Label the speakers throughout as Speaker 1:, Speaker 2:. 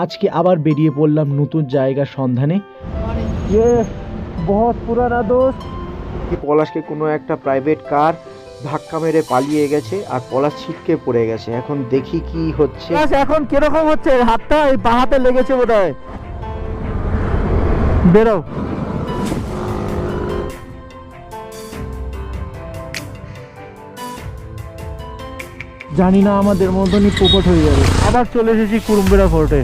Speaker 1: আজকে আবার বেরিয়ে পড়লাম নতুন জায়গার সন্ধানে। বহুত পুরানা দোস্ত। পলাশকে কোনো একটা প্রাইভেট কার ধাক্কা মেরে পালিয়ে গেছে আর পলাশ ছিটকে পড়ে গেছে। এখন দেখি কি হচ্ছে। এখন কিরকম হচ্ছে? হাতটা এই পা হাতে লেগেছে বোধহয়। বেরো। জানি না আমাদের মতনই পোপট হয়ে যাবে। আবার চলে এসেছি কুরুম্বেরা ফোর্টে।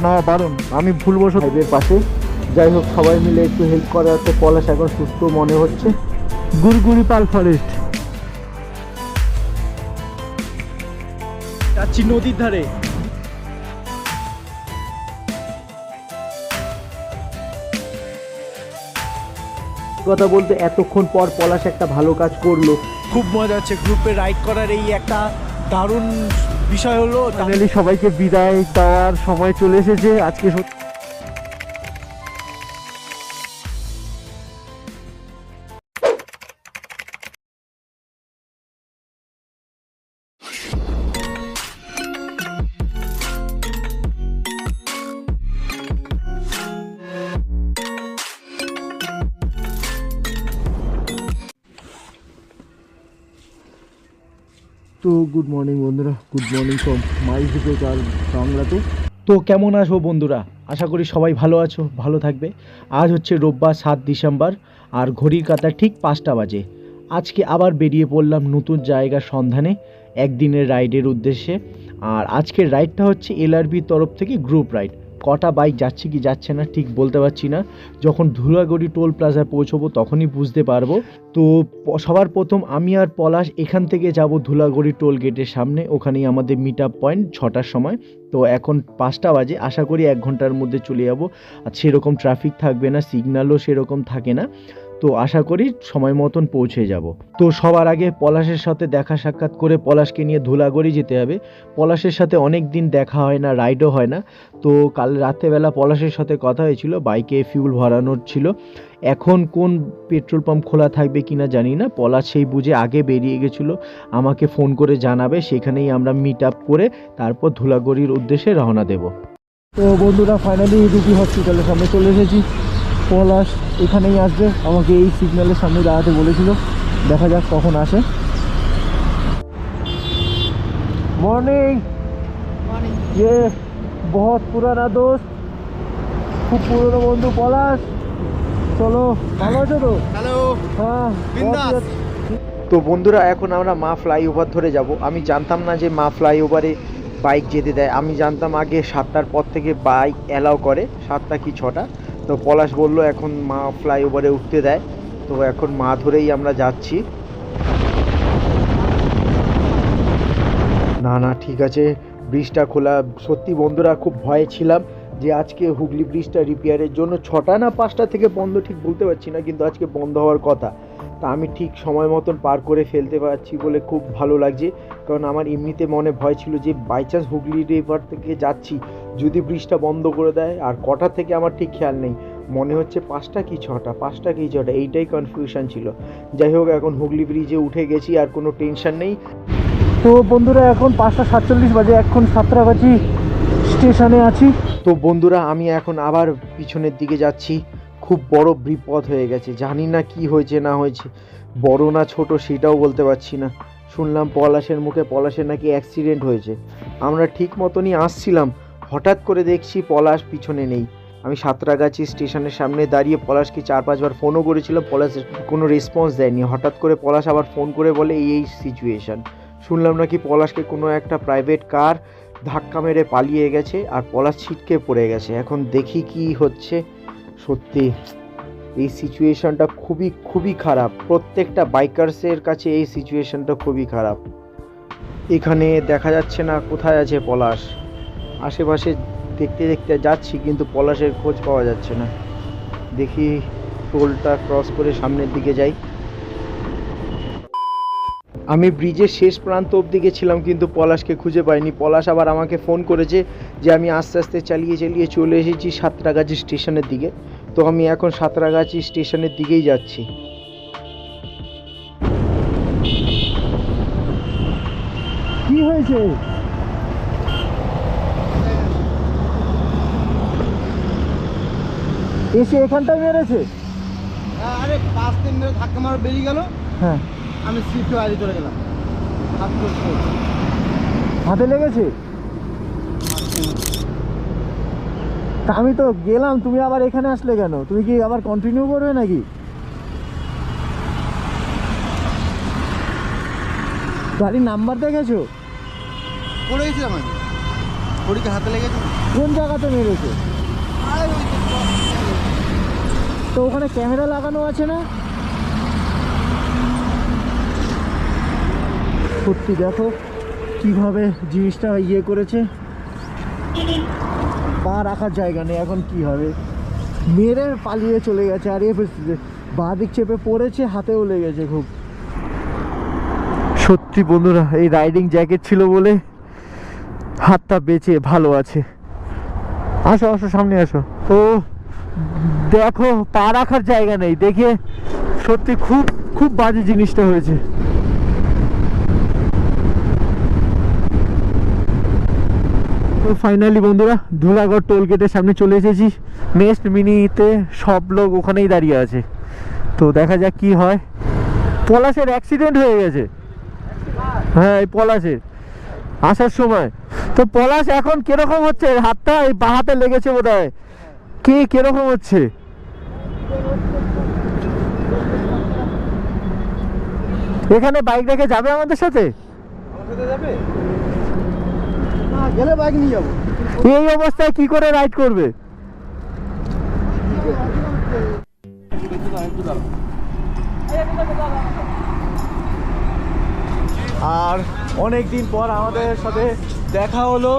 Speaker 1: না বারণ, আমি ভুলবশত হাইওয়ের পাশে। যাই হোক, সবাই মিলে একটু হেল্প করাতে পলাশ এখন সুস্থ মনে হচ্ছে। গুড়গুড়িপাল ফরেস্ট যাচ্ছি নদীর ধারে। কথা বলতে এতক্ষণ পর পলাশ একটা ভালো কাজ করলো। খুব মজা হচ্ছে গ্রুপে রাইড করার। এই একটা দারুণ বিষয় হলো ফাইনালি সবাইকে বিদায় দেওয়ার সময় চলে এসেছে। আজকে তো গুড মর্নিং বন্ধুরা, গুড মর্নিং ফ্রম মাইজুপেক আর বাংলাতে। তো কেমন আছো বন্ধুরা? আশা করি সবাই ভালো আছো, ভালো থাকবে। আজ হচ্ছে রোববার 7 ডিসেম্বর আর ঘড়ির কাঁটা ঠিক 5টা বাজে। আজকে আবার বেরিয়ে পড়লাম নতুন জায়গার সন্ধানে একদিনের রাইডের উদ্দেশ্যে। আর আজকের রাইডটা হচ্ছে এলআরবির তরফ থেকে গ্রুপ রাইড। কটা বাইক যাচ্ছে কি যাচ্ছে না ঠিক বলতে পারছি না। যখন ধুলাগড়ি টোল প্লাজায় পৌঁছবো তখনই বুঝতে পারবো। তো সবার প্রথম আমি আর পলাশ এখান থেকে যাব ধুলাগড়ি টোল গেটের সামনে। ওখানেই আমাদের মিট আপ পয়েন্ট 6টার সময়। তো এখন 5টা বাজে, আশা করি 1 ঘন্টার মধ্যে চলে যাব। আর সেরকম ট্রাফিক থাকবে না, সিগন্যালও সেরকম থাকে না। তো আশা করি সময় মতন পৌঁছে যাব। তো সবার আগে পলাশের সাথে দেখা সাক্ষাৎ করে পলাশকে নিয়ে ধুলাগড়ি যেতে হবে। পলাশের সাথে অনেক দিন দেখা হয় না, রাইডও হয় না। তো কাল রাত্রেবেলা পলাশের সাথে কথা হয়েছিল, বাইকে ফিউল ভরানোর ছিল। এখন কোন পেট্রোল পাম্প খোলা থাকবে কিনা জানি না। পলাশ সেই বুঝে আগে বেরিয়ে গেছিলো, আমাকে ফোন করে জানাবে। সেখানেই আমরা মিট আপ করে তারপর ধুলাগড়ির উদ্দেশ্যে রওনা দেব। তো বন্ধুরা ফাইনালি রুবি হসপিটালের সামনে চলে এসেছি। পলাশ এখানেই আসবে, আমাকে এই সিগন্যালের সামনে দাঁড়াতে বলেছিল। দেখা যাক কখন আসে। মর্নিং। ये बहुत पुराना दोस्त, খুব পুরনো বন্ধু পলাশ। চলো, ভালো আছো তো?
Speaker 2: হ্যালো।
Speaker 1: হ্যাঁ
Speaker 2: বিন্দাস।
Speaker 1: তো বন্ধুরা এখন আমরা মা ফ্লাইওভার ধরে যাব। আমি জানতাম না যে মা ফ্লাইওভারে বাইক যেতে দেয়। আমি জানতাম আগে 7টার পর থেকে বাইক অ্যালাউ করে, 7টা কি 6টা। তো পলাশ বলল এখন মা ফ্লাইওভারে উঠতে দেয়। তো এখন মা ধরেই আমরা যাচ্ছি। না না ঠিক আছে, ব্রিজটা খোলা। সত্যি বন্ধুরা খুব ভয়ে ছিলাম যে আজকে হুগলি ব্রিজটা রিপেয়ারের জন্য 6টা না 5টা থেকে বন্ধ ঠিক বলতে পারছি না, কিন্তু আজকে বন্ধ হওয়ার কথা। তা আমি ঠিক সময় মতন পার করে ফেলতে পারছি বলে খুব ভালো লাগছে। কারণ আমার এমনিতে মনে ভয় ছিল যে বাই চান্স হুগলি রিভার থেকে যাচ্ছি, যদি ব্রিজটা বন্ধ করে দেয়। আর কটা থেকে আমার ঠিক খেয়াল নেই, মনে হচ্ছে 5টা কি 6টা, 5টা কি 6টা, এইটাই কনফিউশন ছিল। যাই হোক এখন হুগলি ব্রিজে উঠে গেছি, আর কোনো টেনশন নেই। তো বন্ধুরা এখন 5টা 47 বাজে, এখন সাঁতরাগাছি স্টেশনে আছি। তো বন্ধুরা আমি এখন আবার পিছনের দিকে যাচ্ছি। খুব বড় বিপদ হয়ে গেছে, জানি না কি হয়েছে না হয়েছে, বড় না ছোট সেটাও বলতে পারছি না। শুনলাম পলাশের মুখে পলাশের নাকি অ্যাক্সিডেন্ট হয়েছে। আমরা ঠিক মতনই আসছিলাম, হঠাৎ করে দেখছি পলাশ পিছনে নেই। আমি সাঁতরাগাছি স্টেশনের সামনে দাঁড়িয়ে পলাশকে 4-5 বার ফোনও করেছিলাম, পলাশের কোনো রেসপন্স দেয়নি। হঠাৎ করে পলাশ আবার ফোন করে বলে এই সিচুয়েশান। শুনলাম নাকি পলাশকে কোনো একটা প্রাইভেট কার ধাক্কা মেরে পালিয়ে গেছে আর পলাশ ছিটকে পড়ে গেছে। এখন দেখি কি হচ্ছে। সত্যি এই সিচুয়েশনটা খুবই খুবই খারাপ। প্রত্যেকটা বাইকার্সের কাছে এই সিচুয়েশনটা খুবই খারাপ। এখানে দেখা যাচ্ছে না কোথায় আছে পলাশ। আশেপাশে দেখতে দেখতে যাচ্ছি কিন্তু পলাশের খোঁজ পাওয়া যাচ্ছে না। দেখি টোলটা ক্রস করে সামনের দিকে যাই। আমি ব্রিজের শেষ প্রান্ত অবধি গেছিলাম কিন্তু পলাশকে খুঁজে পাইনি। পলাশ আবার আমাকে ফোন করেছে যে আমি আস্তে আস্তে চালিয়ে চালিয়ে চলে এসেছি সাঁতরাগাছি স্টেশনের দিকে। তো আমি এখন সাঁতরাগাছি স্টেশনের দিকেই যাচ্ছি। কি হয়েছে? এসে এখানটায় মেরেছে?
Speaker 2: আরে 5 দিন ধরে ধাক্কা মারা বেরিয়ে গেল।
Speaker 1: হ্যাঁ,
Speaker 2: আমি সিট বাড়ি চলে গেলাম।
Speaker 1: হাতে লেগেছে? তা আমি তো গেলাম, তুমি আবার এখানে আসলে কেন? তুমি কি আবার কন্টিনিউ করবে নাকি? গাড়ির নাম্বার দেখেছো?
Speaker 2: পড়ে গেছিলাম আমি, ঘড়িতে হাতে লেগেছে।
Speaker 1: কোন জায়গাতে মেরেছে?
Speaker 2: আরে ওই
Speaker 1: তো ওখানে ক্যামেরা লাগানো আছে না? সত্যি দেখো কিভাবে জিনিসটা ইয়ে করেছে, পা রাখার জায়গা নেই। এখন কি হবে? মেরে পালিয়ে চলে গেছে। আর বাঁ দিক চেপে পড়েছে, হাতেও লেগেছে খুব। সত্যি বন্ধুরা, এই রাইডিং জ্যাকেট ছিল বলে হাতটা বেঁচে ভালো আছে। আসো আসো, সামনে আসো। ও দেখো, পা রাখার জায়গা নেই। দেখে সত্যি খুব খুব বাজে জিনিসটা হয়েছে। তো ফাইনালি বন্ধুরা, ধুলাগড় টোল গেটের সামনে চলে এসেছি। নেক্সট মিনিতে সব লোক ওখানেই দাঁড়িয়ে আছে, তো দেখা যাক কি হয়। পলাশের অ্যাক্সিডেন্ট হয়ে গেছে। হ্যাঁ, এই পলাশের আসার সময়। তো পলাশ এখন কিরকম হচ্ছে? হাতটা এই বাঁ হাতে লেগেছে বোধ হয়। কিরকম হচ্ছে? এখানে বাইক রেখে যাবে আমাদের সাথে?
Speaker 2: যাবে না, গেলে বাইক নিয়ে যাবো।
Speaker 1: এই অবস্থায় কি করে রাইড করবে? আর অনেক দিন পর আমাদের সাথে দেখা হলো।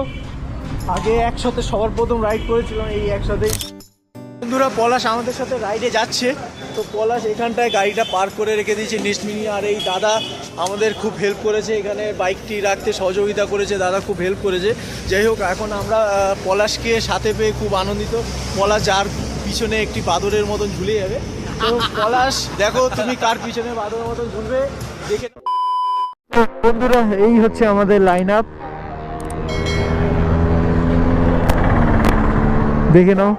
Speaker 1: আগে একসাথে সবার প্রথম রাইড করেছিলাম এই একসাথে। বন্ধুরা, পলাশ আমাদের সাথে রাইডে যাচ্ছে। তো পলাশ এখানটায় গাড়িটা পার্ক করে রেখে দিয়েছে নেক্সট মিনি। আর এই দাদা আমাদের খুব হেল্প করেছে, এখানে বাইকটি রাখতে সহযোগিতা করেছে। দাদা খুব হেল্প করেছে। যাই হোক, এখন আমরা পলাশকে সাথে পেয়ে খুব আনন্দিত। পলাশ যার পিছনে একটি বাদরের মতন ঝুলে যাবে। তো পলাশ দেখো তুমি কার পিছনে বাদরের মতন ঝুলবে দেখে। বন্ধুরা, এই হচ্ছে আমাদের লাইন আপ, দেখে নাও।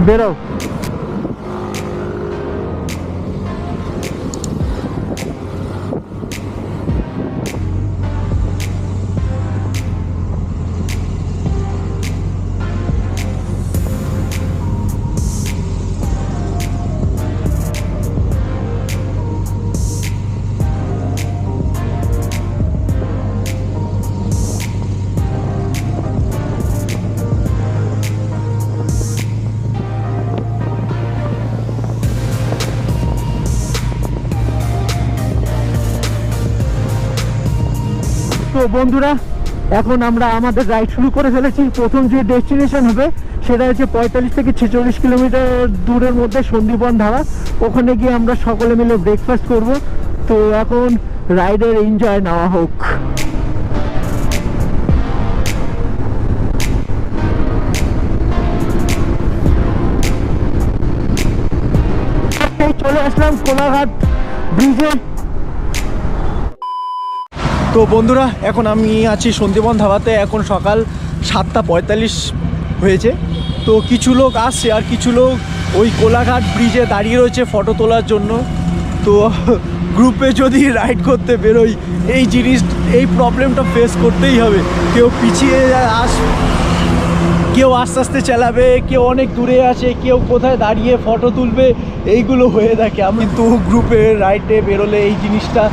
Speaker 1: বেরো। তো বন্ধুরা, এখন আমরা আমাদের রাইড শুরু করে ফেলেছি। প্রথম যে ডেস্টিনেশন হবে সেটা হচ্ছে 45 থেকে 46 কিলোমিটার দূরের মধ্যে সন্দীপন ধারা। ওখানে গিয়ে আমরা সকলে মিলে ব্রেকফাস্ট করব। তো এখন রাইডের এনজয় নেওয়া হোক। চলে আসলাম কোলাঘাট ব্রিজে। তো বন্ধুরা, এখন আমি আছি সন্দীপন ধাবাতে। এখন সকাল 7:45 হয়েছে। তো কিছু লোক আসছে আর কিছু লোক ওই কোলাঘাট ব্রিজে দাঁড়িয়ে রয়েছে ফটো তোলার জন্য। তো গ্রুপে যদি রাইড করতে বেরোই, এই প্রবলেমটা ফেস করতেই হবে। কেউ পিছিয়ে কেউ আস্তে আস্তে চালাবে, কেউ অনেক দূরে আছে, কেউ কোথায় দাঁড়িয়ে ফটো তুলবে, এইগুলো হয়ে থাকে। আমি তো গ্রুপে রাইডে বেরোলে এই জিনিসটা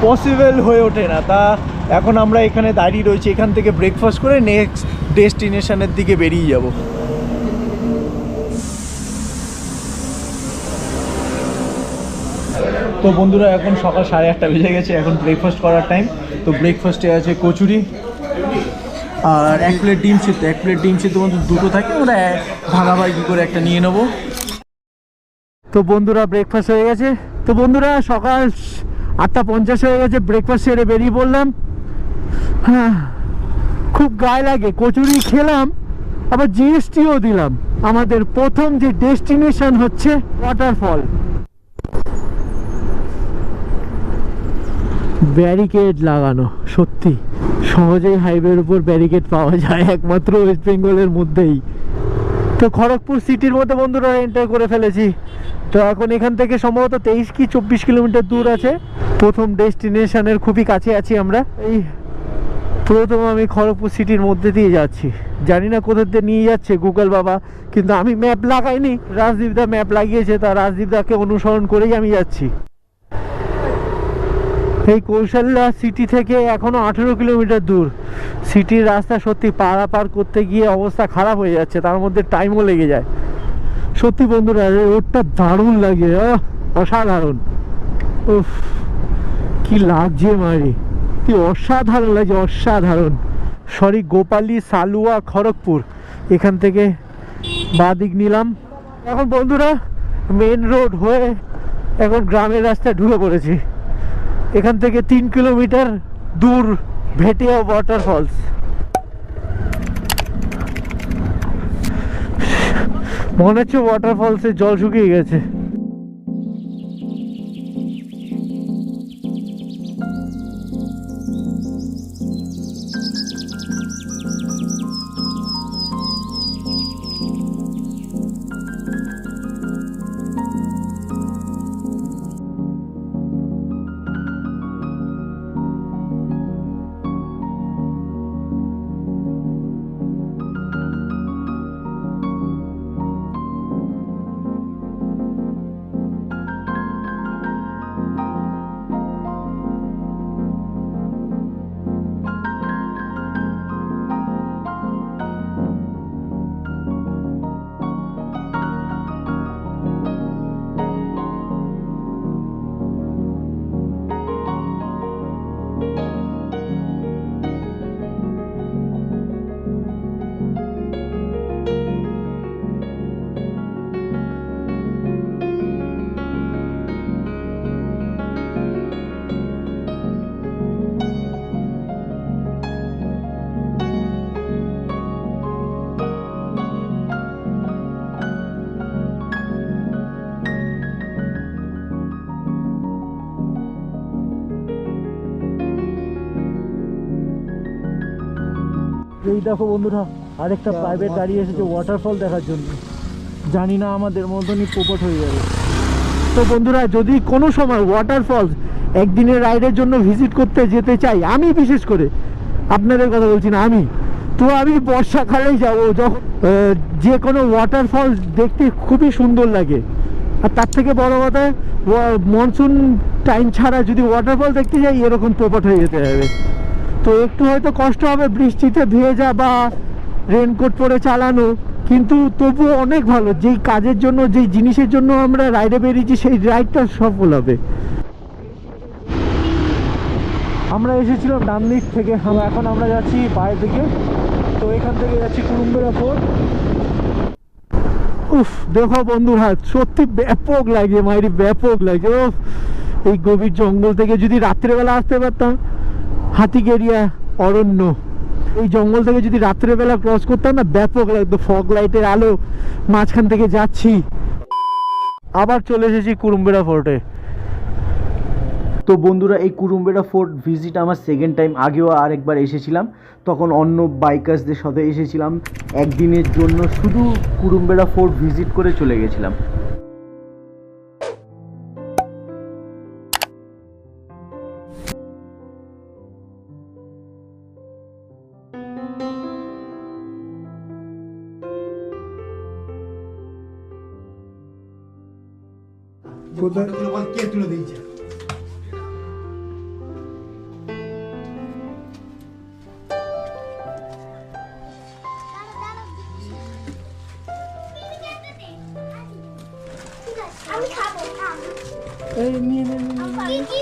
Speaker 1: পসিবল হয়ে ওঠে না। তা এখন আমরা এখানে দাঁড়িয়ে রয়েছি, এখান থেকে ব্রেকফাস্ট করে নেক্সট ডেস্টিনেশনের দিকে বেরিয়ে যাব। তো বন্ধুরা, এখন সকাল 8:30 বেজে গেছে। এখন ব্রেকফাস্ট করার টাইম। তো ব্রেকফাস্টে আছে কচুরি আর 1 প্লেট ডিম সিদ্ধ। 1 প্লেট ডিম সিদ্ধ মতো দুটো থাকে, ওরা ভাগাভাগি করে একটা নিয়ে নেবো। তো বন্ধুরা, ব্রেকফাস্ট হয়ে গেছে। তো বন্ধুরা, সকাল 8:50 হয়ে গেছে। ব্রেকফাস্ট সেরে বেরিয়ে পড়লাম। হ্যাঁ, খুব গায়ে লাগে। কচুরি খেলাম, আবার জিএসটিও দিলাম। আমাদের প্রথম যে ডেস্টিনেশন হচ্ছে ওয়াটারফল। ব্যারিকেড লাগানো, সত্যি সহজেই হাইওয়ের উপর ব্যারিকেড পাওয়া যায় একমাত্র ওয়েস্ট বেঙ্গলের মধ্যেই। তো খড়গপুর সিটির মধ্যে বন্ধুরা এন্টার করে ফেলেছি। তো এখন এখান থেকে সম্ভবত 23 কি 24 কিলোমিটার দূর আছে। প্রথম ডেস্টিনেশনের খুবই কাছে আছি আমরা। এই প্রথম আমি খড়গপুর সিটির মধ্যে দিয়ে যাচ্ছি, জানি না কোথা দিয়ে নিয়ে যাচ্ছে গুগল বাবা, কিন্তু আমি ম্যাপ লাগাইনি, রাজদীপদা ম্যাপ লাগিয়েছে, তা রাজদীপদাকে অনুসরণ করেই আমি যাচ্ছি। এই কৌশল্যা সিটি থেকে এখনো 18 কিলোমিটার দূর। সিটির রাস্তা সত্যি পারাপার করতে গিয়ে অবস্থা খারাপ হয়ে যাচ্ছে, তার মধ্যে টাইমও লেগে যায়। সত্যি বন্ধুরা রোডটা দারুণ লাগে, অসাধারণ। উফ কি লাগছে মারি, কি অসাধারণ লাগছে, অসাধারণ। সরি, গোপালী সালুয়া খড়গপুর, এখান থেকে বাঁ দিক নিলাম। এখন বন্ধুরা মেন রোড হয়ে এখন গ্রামের রাস্তায় ঢুকে পড়েছি। এখান থেকে 3 কিলোমিটার দূর ভেটিয়া ওয়াটারফলস। মনে হচ্ছে ওয়াটারফলসের জল শুকিয়ে গেছে। এই দেখো বন্ধুরা, আরেকটা প্রাইভেট গাড়ি এসেছে ওয়াটারফল দেখার জন্য। জানি না আমাদের মতনই পোপট হয়ে যাবে। তো বন্ধুরা যদি কোনো সময় ওয়াটারফলস একদিনের রাইডের জন্য ভিজিট করতে যেতে চাই, আমি বিশেষ করে আপনাদের কথা বলছি না, তো আমি বর্ষাকালেই যাবো, যখন যে কোনো ওয়াটারফলস দেখতে খুবই সুন্দর লাগে। আর তার থেকে বড় কথা, মনসুন টাইম ছাড়া যদি ওয়াটারফল দেখতে যাই এরকম পোপট হয়ে যেতে হবে। তো একটু হয়তো কষ্ট হবে বৃষ্টিতে ভেজা বা রেনকোট পরে চালানো, কিন্তু তবুও অনেক ভালো। যেই কাজের জন্য, যেই জিনিসের জন্য আমরা রাইডে বেরিয়েছি সেই রাইডটা সফল হবে। আমরা এসেছিলাম ডান দিক থেকে, এখন আমরা যাচ্ছি বাইরের দিকে। তো এখান থেকে যাচ্ছি কুরুম্বেরা ফোর্ট। উফ দেখো বন্ধুরা, সত্যি ব্যাপক লাগছে মাইরি, ব্যাপক লাগছে। ও এই গভীর জঙ্গল থেকে যদি রাত্রেবেলা আসতে পারতাম, হাতিগেরিয়া অরণ্য, এই জঙ্গল থেকে যদি রাত্রেবেলা ক্রস করতাম না, ব্যাপক লাগতো। ফগ লাইটের আলো মাঝখান থেকে যাচ্ছি। আবার চলে এসেছি কুরুম্বেরা ফোর্টে। তো বন্ধুরা এই কুরুম্বেরা ফোর্ট ভিজিট আমার সেকেন্ড টাইম। আগেও আরেকবার এসেছিলাম, তখন অন্য বাইকার্সদের সাথে এসেছিলাম, একদিনের জন্য শুধু কুরুম্বেরা ফোর্ট ভিজিট করে চলে গেছিলাম।
Speaker 2: কে তুলে দিয়েছে?
Speaker 3: আমি খাবো না।
Speaker 1: এই নিয়ে নে
Speaker 3: কি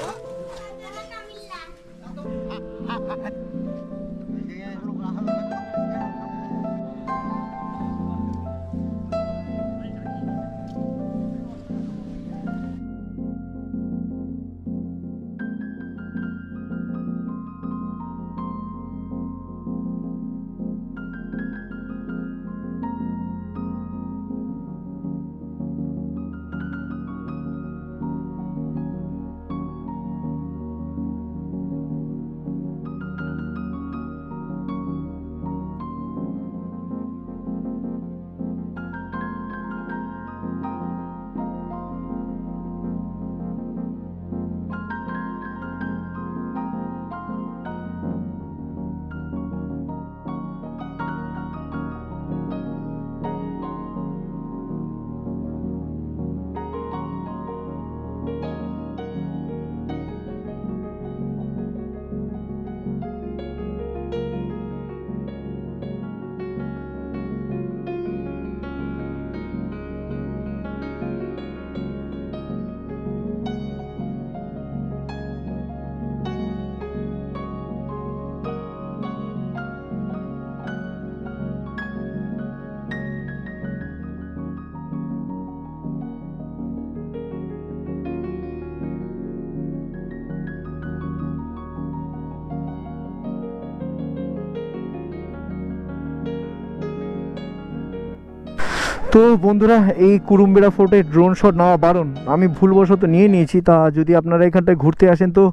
Speaker 1: তো বন্ধুরা, এই কুরুমবেড়া ফোর্টে ড্রোন শট নেওয়া বারণ, আমি ভুলবশত নিয়ে নিয়েছি। তা যদি আপনারা এখানটায় ঘুরতে আসেন তো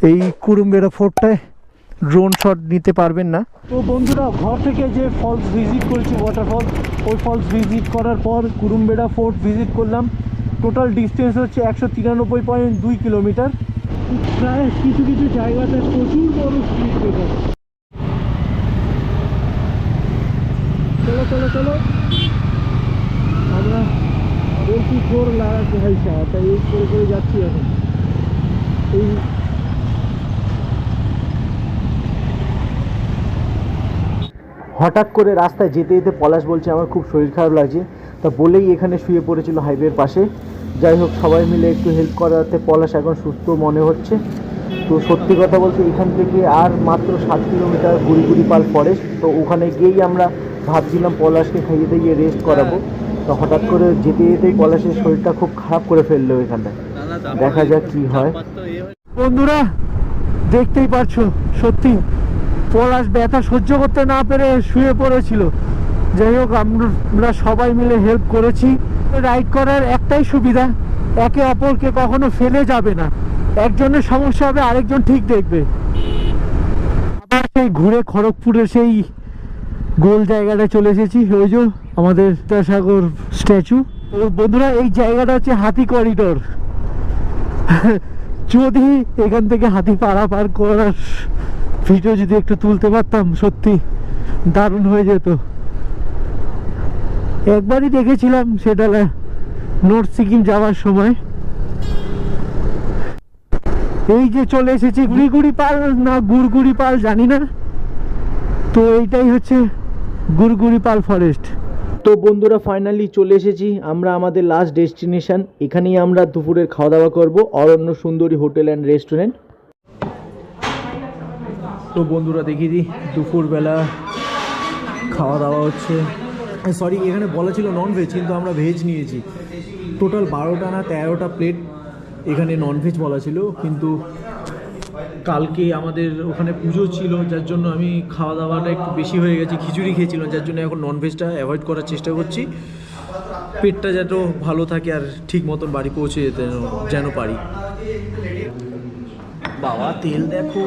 Speaker 1: এই কুরুমবেড়া ফোর্টটায় ড্রোন শট নিতে পারবেন না। তো বন্ধুরা, ঘর থেকে যে ফলস ভিজিট করেছি, ওয়াটারফল, ওই ফলস ভিজিট করার পর কুরুমবেড়া ফোর্ট ভিজিট করলাম। টোটাল ডিস্টেন্স হচ্ছে 193.2 কিলোমিটার। প্রায় কিছু কিছু জায়গাতে প্রচুর বড় স্পিড ব্রেকার। চলো চলো চলো, আমরা বলছি জোর লাগাচ্ছে হাইসা, তাই এই করে করে যাচ্ছি এখন। এই হঠাৎ করে রাস্তায় যেতে যেতে পলাশ বলছে আমার খুব শরীর খারাপ লাগছে, তা বলেই এখানে শুয়ে পড়েছিল হাইওয়ের পাশে। যাই হোক, সবাই মিলে একটু হেল্প করাতে পলাশ এখন সুস্থ মনে হচ্ছে। তো সত্যি কথা বলতে এখান থেকে আর মাত্র 7 কিলোমিটার গুড়িগুড়িপাল ফরেস্ট। তো ওখানে গিয়েই আমরা ভাবছিলাম পলাশকে খাইয়ে দিয়ে রেস্ট করাবো। তো হঠাৎ করে যেতে যেতেই পলাশের শরীরটা খুব খারাপ করে ফেললো এখানটায়। দেখা যাক কি হয়। বন্ধুরা, দেখতেই পারছো সত্যি পলাশ ব্যথা সহ্য করতে না পেরে শুয়ে পড়েছিল। যাই হোক, আমরা সবাই মিলে হেল্প করেছি। রাইড করার একটাই সুবিধা, একে অপরকে কখনো ফেলে যাবে না। একজনের সমস্যা হবে, আরেকজন ঠিক দেখবে। আবার সেই ঘুরে খড়গপুরের সেই গোল জায়গাটা চলে এসেছি, ওই যে আমাদের বিদ্যাসাগর স্ট্যাচু। তো বন্ধুরা, এই জায়গাটা হচ্ছে হাতি করিডোর। যদি এখান থেকে হাতি পারাপার করার ভিডিও যদি একটু তুলতে পারতাম, সত্যি দারুণ হয়ে যেত। একবারই দেখেছিলাম, সেটা নর্থ সিকিম যাওয়ার সময়। এই যে চলে এসেছি গুড়িগুড়ি পাল না গুড়গুড়ি পাল জানি না, তো এইটাই হচ্ছে গুড়গুড়ি পাল ফরেস্ট। তো বন্ধুরা, ফাইনালি চলে এসেছি আমরা আমাদের লাস্ট ডেস্টিনেশন। এখানেই আমরা দুপুরের খাওয়া দাওয়া করব, অরণ্য সুন্দরী হোটেল অ্যান্ড রেস্টুরেন্ট। তো বন্ধুরা, দেখিয়ে দিই দুপুরবেলা খাওয়া দাওয়া হচ্ছে। সরি, এখানে বলা ছিল ননভেজ, কিন্তু আমরা ভেজ নিয়েছি। টোটাল 12টা না 13টা প্লেট এখানে ননভেজ বলা ছিল, কিন্তু কালকে আমাদের ওখানে পুজো ছিল, যার জন্য আমি খাওয়া দাওয়াটা একটু বেশি হয়ে গেছে, খিচুড়ি খেয়েছিলাম, যার জন্য এখন ননভেজটা অ্যাভয়েড করার চেষ্টা করছি। পেটটা যাতে ভালো থাকে আর ঠিক মতন বাড়ি পৌঁছে যেতে যেন পারি। বাবা, তেল দেখো,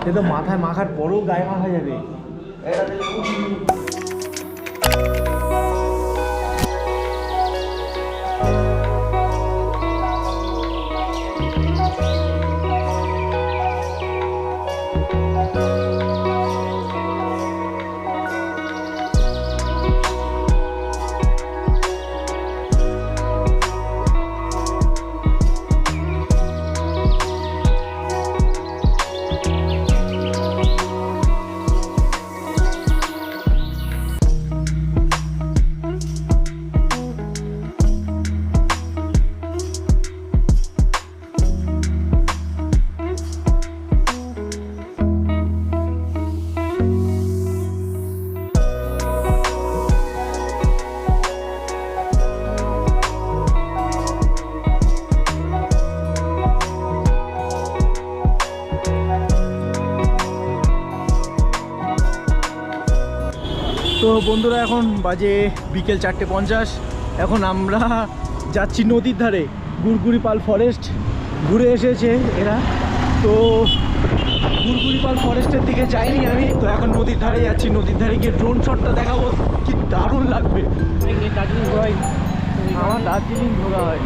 Speaker 1: এ তো মাথায় মাখার পরও গায়ে মাখা যাবে। তো বন্ধুরা, এখন বাজে বিকেল 4:50। এখন আমরা যাচ্ছি নদীর ধারে, গুড়গুড়িপাল ফরেস্ট ঘুরে এসেছে এরা। তো গুড়গুড়িপাল ফরেস্টের দিকে যাইনি আমি, তো এখন নদীর ধারে যাচ্ছি। নদীর ধারে গিয়ে ড্রোন শটটা দেখাবো, কি দারুণ লাগবে। আমার দার্জিলিং ঘোরা হয়।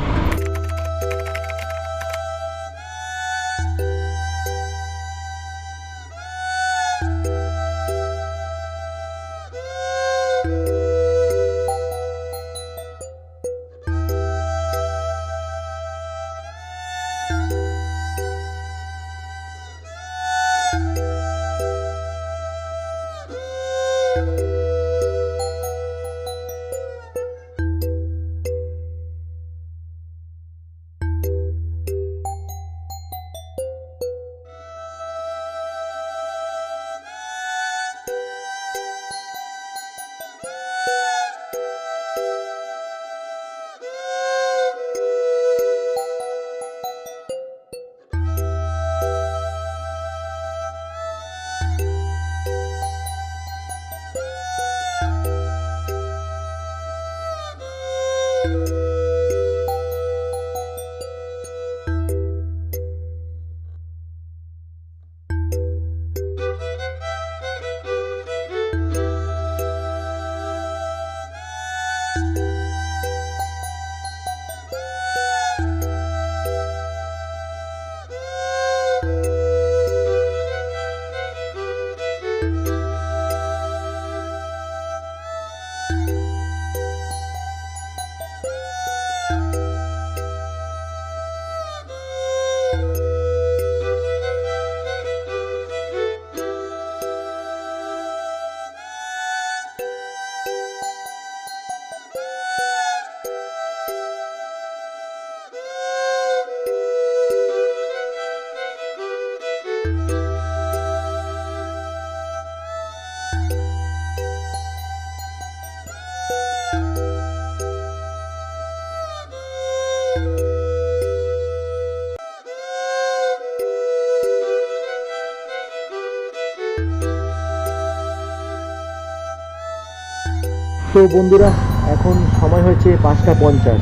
Speaker 1: তো বন্ধুরা এখন সময় হয়েছে 5:50,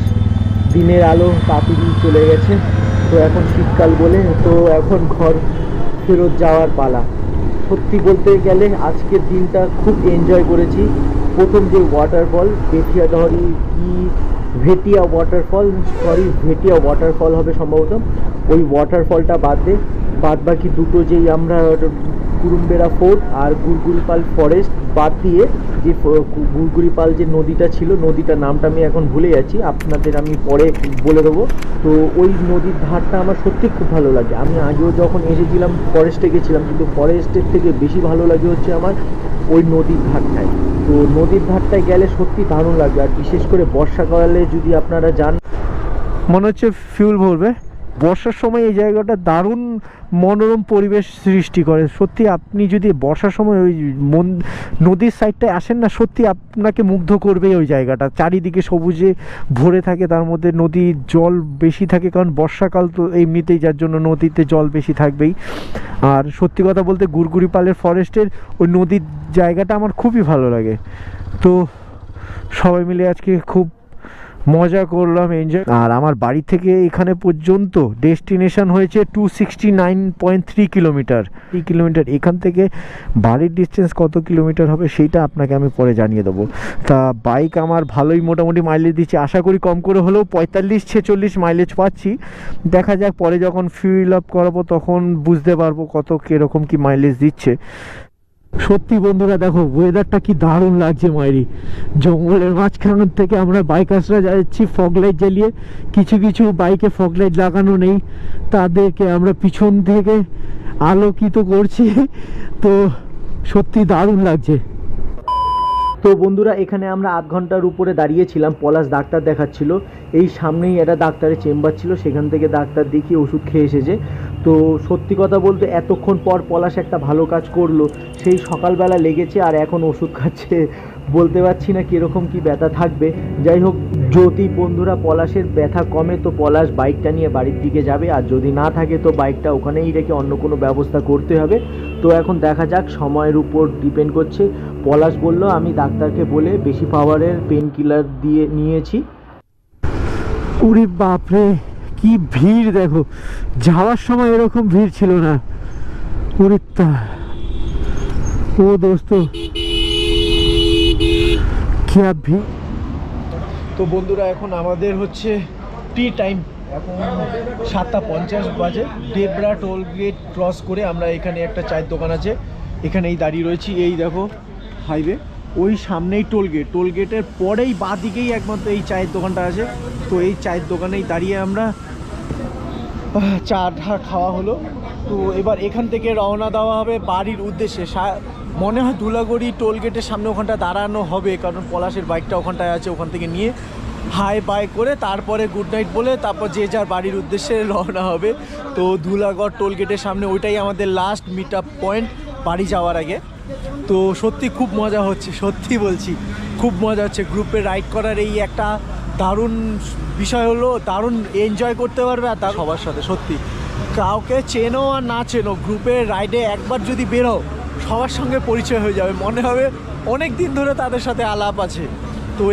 Speaker 1: দিনের আলো তাড়াতাড়ি চলে গেছে। তো এখন শীতকাল বলে তো এখন ঘর ফেরত যাওয়ার পালা। সত্যি বলতে গেলে আজকের দিনটা খুব এনজয় করেছি। প্রথম যে ওয়াটারফল ভেটিয়া ওয়াটারফল হবে সম্ভবত, ওই ওয়াটারফলটা বাদ বাকি দুটো যেই আমরা কুরুম্বেরা ফোর্ট আর গুড়গুড়িপাল ফরেস্ট বাদ দিয়ে যে গুড়গুড়িপাল যে নদীটা ছিল, নদীটার নামটা আমি এখন ভুলে যাচ্ছি, আপনাদের আমি পরে বলে দেবো। তো ওই নদীর ধারটা আমার সত্যি খুব ভালো লাগে। আমি আগেও যখন এসেছিলাম ফরেস্টে গেছিলাম, কিন্তু ফরেস্টের থেকে বেশি ভালো লাগে হচ্ছে আমার ওই নদীর ধারটায়। তো নদীর ধারটায় গেলে সত্যি দারুণ লাগবে, আর বিশেষ করে বর্ষাকালে যদি আপনারা যান মনে হচ্ছে ফিউল ভরবে। বর্ষার সময় এই জায়গাটা দারুণ মনোরম পরিবেশ সৃষ্টি করে। সত্যি আপনি যদি বর্ষার সময় ওই নদীর সাইডটায় আসেন না, সত্যি আপনাকে মুগ্ধ করবে ওই জায়গাটা। চারিদিকে সবুজে ভরে থাকে, তার মধ্যে নদীর জল বেশি থাকে, কারণ বর্ষাকাল তো এমনিতেই, যার জন্য নদীতে জল বেশি থাকবেই। আর সত্যি কথা বলতে গুড়গুড়িপালের ফরেস্টের ওই নদীর জায়গাটা আমার খুবই ভালো লাগে। তো সবাই মিলে আজকে খুব মজা করলাম, এনজয়। আর আমার বাড়ি থেকে এখানে পর্যন্ত ডেস্টিনেশন হয়েছে 269.3 কিলোমিটার। এখান থেকে বাড়ির ডিস্টেন্স কত কিলোমিটার হবে সেইটা আপনাকে আমি পরে জানিয়ে দেবো। তা বাইক আমার ভালোই মোটামুটি মাইলেজ দিচ্ছে, আশা করি কম করে হলেও 45-46 মাইলেজ পাচ্ছি। দেখা যাক পরে যখন ফিল আপ করাবো তখন বুঝতে পারবো কত কীরকম কি মাইলেজ দিচ্ছে। সত্যি বন্ধুরা দেখো ওয়েদারটা কি দারুণ লাগছে মাইরি। জঙ্গলের মাঝখান থেকে আমরা বাইকার্সরা যাচ্ছি ফগ লাইট জ্বালিয়ে, কিছু কিছু বাইকে ফগ লাইট লাগানো নেই, তাদেরকে আমরা পিছন থেকে আলোকিত করছি। তো সত্যি দারুণ লাগছে। তো বন্ধুরা এখানে আমরা আধ ঘন্টার উপরে দাঁড়িয়েছিলাম, পলাশ ডাক্তার দেখাচ্ছিল। এই সামনেই একটা ডাক্তারের চেম্বার ছিল, সেখান থেকে ডাক্তার দেখিয়ে ওষুধ খেয়ে এসেছে। তো সত্যি কথা বলতে এতক্ষণ পর পলাশ একটা ভালো কাজ করলো, সেই সকালবেলা লেগেছে আর এখন ওষুধ খাচ্ছে। বলতে পারছি না কীরকম কি ব্যথা থাকবে। যাই হোক, যদি বন্ধুরা পলাশের ব্যথা কমে তো পলাশ বাইকটা নিয়ে বাড়ির দিকে যাবে, আর যদি না থাকে তো বাইকটা ওখানেই রেখে অন্য কোনো ব্যবস্থা করতে হবে। তো এখন দেখা যাক, সময়ের উপর ডিপেন্ড করছে। পলাশ বলল আমি ডাক্তারকে বলে বেশি পাওয়ারের পেন কিলার দিয়ে নিয়েছি। উরি বাপরে কি ভিড় দেখো, যাওয়ার সময় এরকম ভিড় ছিল না। উরিত্তা ও দোস্ত কি ভিড়। তো বন্ধুরা এখন আমাদের হচ্ছে টি টাইম, এখন 7:50 বাজে। ডেবরা টোল গেট ক্রস করে আমরা এখানে একটা চায়ের দোকান আছে, এখানেই দাঁড়িয়ে রয়েছি। এই দেখো হাইওয়ে, ওই সামনেই টোল গেটের পরেই বাঁ দিকেই একমাত্র এই চায়ের দোকানটা আছে। তো এই চায়ের দোকানেই দাঁড়িয়ে আমরা চা খাওয়া হলো। তো এবার এখান থেকে রওনা দেওয়া হবে বাড়ির উদ্দেশ্যে। মনে হয় ধুলাগড়ি টোল গেটের সামনে ওখানটা দাঁড়ানো হবে, কারণ পলাশের বাইকটা ওখানটায় আছে, ওখান থেকে নিয়ে হাই বাই করে তারপরে গুড নাইট বলে তারপর যে যার বাড়ির উদ্দেশ্যে রওনা হবে। তো ধুলাগড় টোল গেটের সামনে ওইটাই আমাদের লাস্ট মিট আপ পয়েন্ট বাড়ি যাওয়ার আগে। তো সত্যি খুব মজা হচ্ছে, সত্যি বলছি খুব মজা হচ্ছে। গ্রুপে রাইড করার এই একটা দারুণ বিষয় হলো, দারুণ এনজয় করতে পারবে আর তার সবার সাথে। সত্যি কাউকে চেনো আর না চেনো, গ্রুপের রাইডে একবার যদি বেরো সবার সঙ্গে পরিচয় হয়ে যাবে, মনে হবে অনেক দিন ধরে তাদের সাথে আলাপ আছে। তো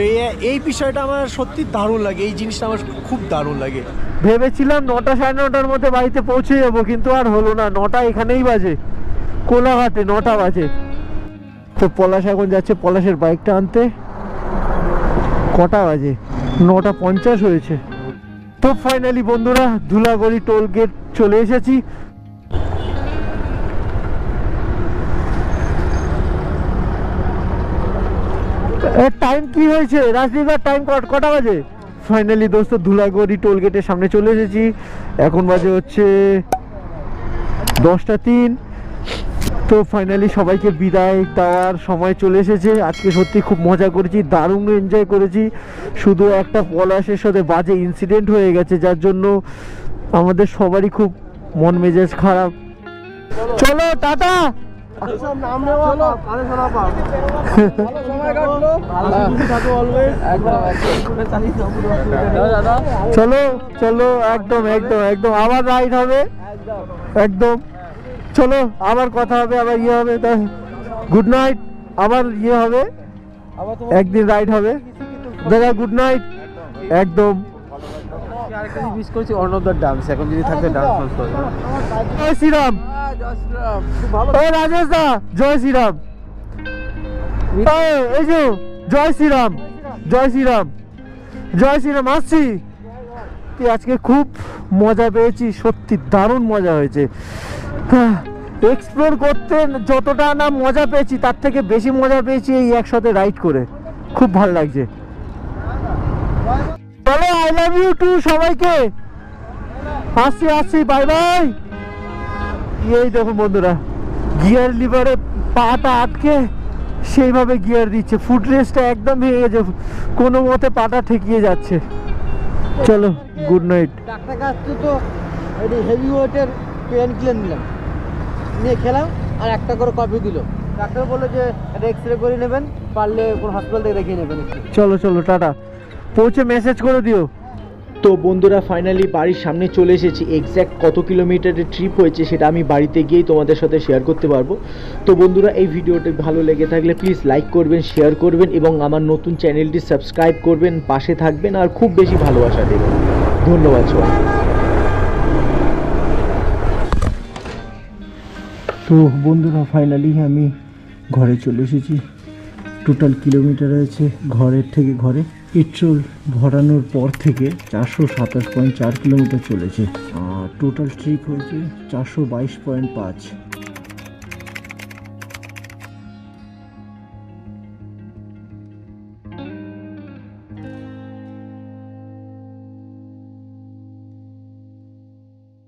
Speaker 1: এই বিষয়টা আমার সত্যি দারুণ লাগে, এই জিনিসটা আমার খুব দারুণ লাগে। ভেবেছিলাম 9টা 9:30 মধ্যে বাড়িতে পৌঁছে যাবো, কিন্তু আর হলো না। 9টা এখানেই বাজে, কোলাঘাটে 9টা বাজে। তো পলাশ এখন যাচ্ছে পলাশের বাইকটা আনতে। কটা বাজে? 9:50 হয়েছে। তো ফাইনালি বন্ধুরা ধুলাগড়ি টোল গেট চলে এসেছি। টাইম কি হয়েছে রাজদীপার? টাইম কটা বাজে? ফাইনালি দোস্ত ধুলাগড়ি টোল গেটের সামনে চলে এসেছি। এখন বাজে হচ্ছে 10:03। তো ফাইনালি সবাইকে বিদায় দেওয়ার সময় চলে এসেছে। আজকে সত্যি খুব মজা করেছি, দারুণ এনজয় করেছি। শুধু একটা পলাশের সাথে বাজে ইনসিডেন্ট হয়ে গেছে, যার জন্য আমাদের সবারই খুব মন মেজাজ খারাপ। চলো টাটা। চলো চলো, একদম একদম একদম আবার রাইড হবে, একদম। চলো আবার কথা হবে, আবার ইয়ে হবে। গুড নাইট, আবার ইয়ে হবে।
Speaker 2: আবার
Speaker 1: একদিন রাইড হবে। দাদা গুড নাইট। একদম
Speaker 2: আরেকটা মিস করছি অর্ণবদার ডান্স, এখন যদি থাকে ডান্স করবে।
Speaker 1: জয় শ্রীরাম।
Speaker 2: খুব ভালো।
Speaker 1: ও রাজেশ দা জয় শ্রীরাম। এই যে জয় শ্রীরাম, জয় শ্রীরাম, জয় শ্রীরাম। আসছি। আজকে খুব মজা পেয়েছি, সত্যি দারুণ মজা হয়েছে। এক্সপ্লোর করতে যতটা না মজা পেয়েছি তার থেকে বেশি মজা পেয়েছি এই একসাথে রাইড করে। খুব ভালো লাগছে। বলো আই লাভ ইউ টু সবাইকে। আসছি আসছি, বাই বাই। এই দেখুন বন্ধুরা, গিয়ার লিভারে পাটা আটকে সেইভাবে গিয়ার দিচ্ছে। ফুট রেস্টটা একদম ভেঙে গেছে, কোনো মতে পাটা ঠেকিয়ে যাচ্ছে। চলো গুড নাইট।
Speaker 2: ডাক্তার কাছে তো হেভি ওয়েটের পেন কিলার নিলাম, নিয়ে খেলাম, আর একটা করে কপি দিল। ডাক্তার বললো যে একটা এক্স রে করে নেবেন, পারলে কোন হসপিটাল থেকে দেখিয়ে নেবেন।
Speaker 1: চলো চলো টাটা, পৌঁছে মেসেজ করে দিও। তো বন্ধুরা ফাইনালি বাড়ির সামনে চলে এসেছি। এক্স্যাক্ট কত কিলোমিটারের ট্রিপ হয়েছে সেটা আমি বাড়িতে গিয়েই তোমাদের সাথে শেয়ার করতে পারবো। তো বন্ধুরা এই ভিডিওটি ভালো লেগে থাকলে প্লিজ লাইক করবেন, শেয়ার করবেন এবং আমার নতুন চ্যানেলটি সাবস্ক্রাইব করবেন, পাশে থাকবেন আর খুব বেশি ভালোবাসা দেবেন। ধন্যবাদ সবাই। তো বন্ধুরা ফাইনালি আমি ঘরে চলে এসেছি। টোটাল কিলোমিটার হয়েছে ঘরের থেকে ঘরে। পেট্রোল ভরানোর পর থেকে 427.4 কিলোমিটার চলেছে। আর টোটাল ট্রিপ হয়েছে 422.5।